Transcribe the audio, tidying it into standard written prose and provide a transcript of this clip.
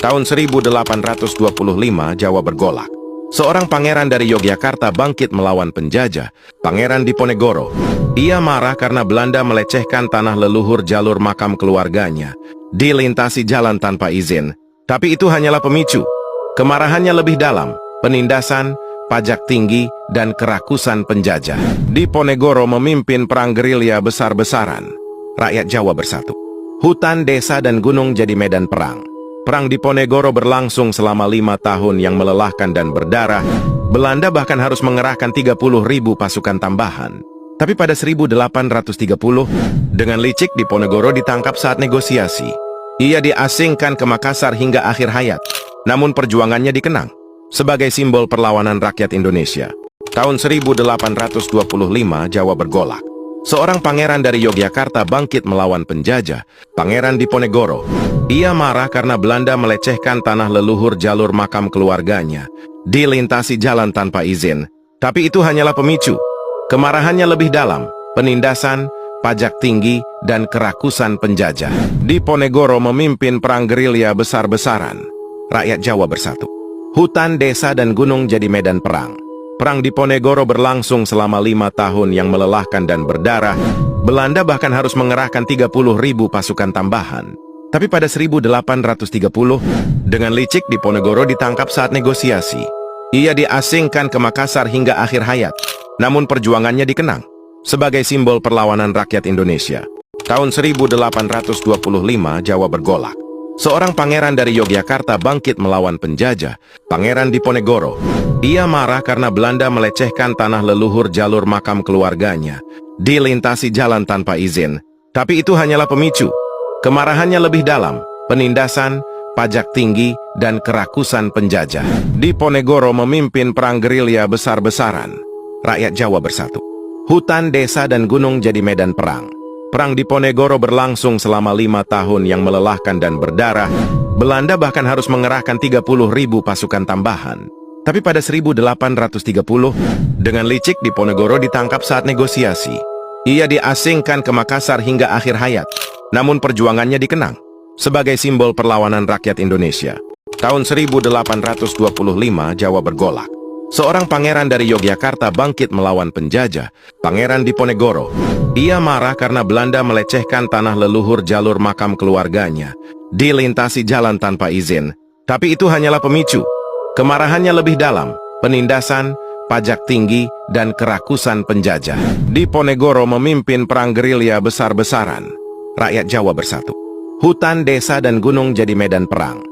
Tahun 1825 Jawa bergolak. Seorang pangeran dari Yogyakarta bangkit melawan penjajah, Pangeran Diponegoro. Ia marah karena Belanda melecehkan tanah leluhur jalur makam keluarganya, dilintasi jalan tanpa izin. Tapi itu hanyalah pemicu. Kemarahannya lebih dalam, penindasan, pajak tinggi, dan kerakusan penjajah. Diponegoro memimpin perang gerilya besar-besaran. Rakyat Jawa bersatu. Hutan, desa, dan gunung jadi medan perang. Perang Diponegoro berlangsung selama 5 tahun yang melelahkan dan berdarah. Belanda bahkan harus mengerahkan 30.000 pasukan tambahan. Tapi pada 1830, dengan licik Diponegoro ditangkap saat negosiasi. Ia diasingkan ke Makassar hingga akhir hayat. Namun perjuangannya dikenang sebagai simbol perlawanan rakyat Indonesia. Tahun 1825 Jawa bergolak. Seorang pangeran dari Yogyakarta bangkit melawan penjajah, Pangeran Diponegoro. Ia marah karena Belanda melecehkan tanah leluhur jalur makam keluarganya, dilintasi jalan tanpa izin. Tapi itu hanyalah pemicu. Kemarahannya lebih dalam, penindasan, pajak tinggi, dan kerakusan penjajah. Diponegoro memimpin perang gerilya besar-besaran. Rakyat Jawa bersatu. Hutan, desa, dan gunung jadi medan perang. Perang Diponegoro berlangsung selama 5 tahun yang melelahkan dan berdarah. Belanda bahkan harus mengerahkan 30.000 pasukan tambahan. Tapi pada 1830, dengan licik Diponegoro ditangkap saat negosiasi. Ia diasingkan ke Makassar hingga akhir hayat. Namun perjuangannya dikenang sebagai simbol perlawanan rakyat Indonesia. Tahun 1825 Jawa bergolak. Seorang pangeran dari Yogyakarta bangkit melawan penjajah, Pangeran Diponegoro. Ia marah karena Belanda melecehkan tanah leluhur jalur makam keluarganya, dilintasi jalan tanpa izin. Tapi itu hanyalah pemicu. Kemarahannya lebih dalam, penindasan, pajak tinggi, dan kerakusan penjajah. Diponegoro memimpin perang gerilya besar-besaran. Rakyat Jawa bersatu. Hutan, desa, dan gunung jadi medan perang. Perang Diponegoro berlangsung selama 5 tahun yang melelahkan dan berdarah. Belanda bahkan harus mengerahkan 30.000 pasukan tambahan. Tapi pada 1830, dengan licik Diponegoro ditangkap saat negosiasi. Ia diasingkan ke Makassar hingga akhir hayat. Namun perjuangannya dikenang sebagai simbol perlawanan rakyat Indonesia. Tahun 1825 Jawa bergolak. Seorang pangeran dari Yogyakarta bangkit melawan penjajah, Pangeran Diponegoro. Ia marah karena Belanda melecehkan tanah leluhur jalur makam keluarganya, dilintasi jalan tanpa izin. Tapi itu hanyalah pemicu. Kemarahannya lebih dalam, penindasan, pajak tinggi, dan kerakusan penjajah. Diponegoro memimpin perang gerilya besar-besaran. Rakyat Jawa bersatu. Hutan, desa, dan gunung jadi medan perang.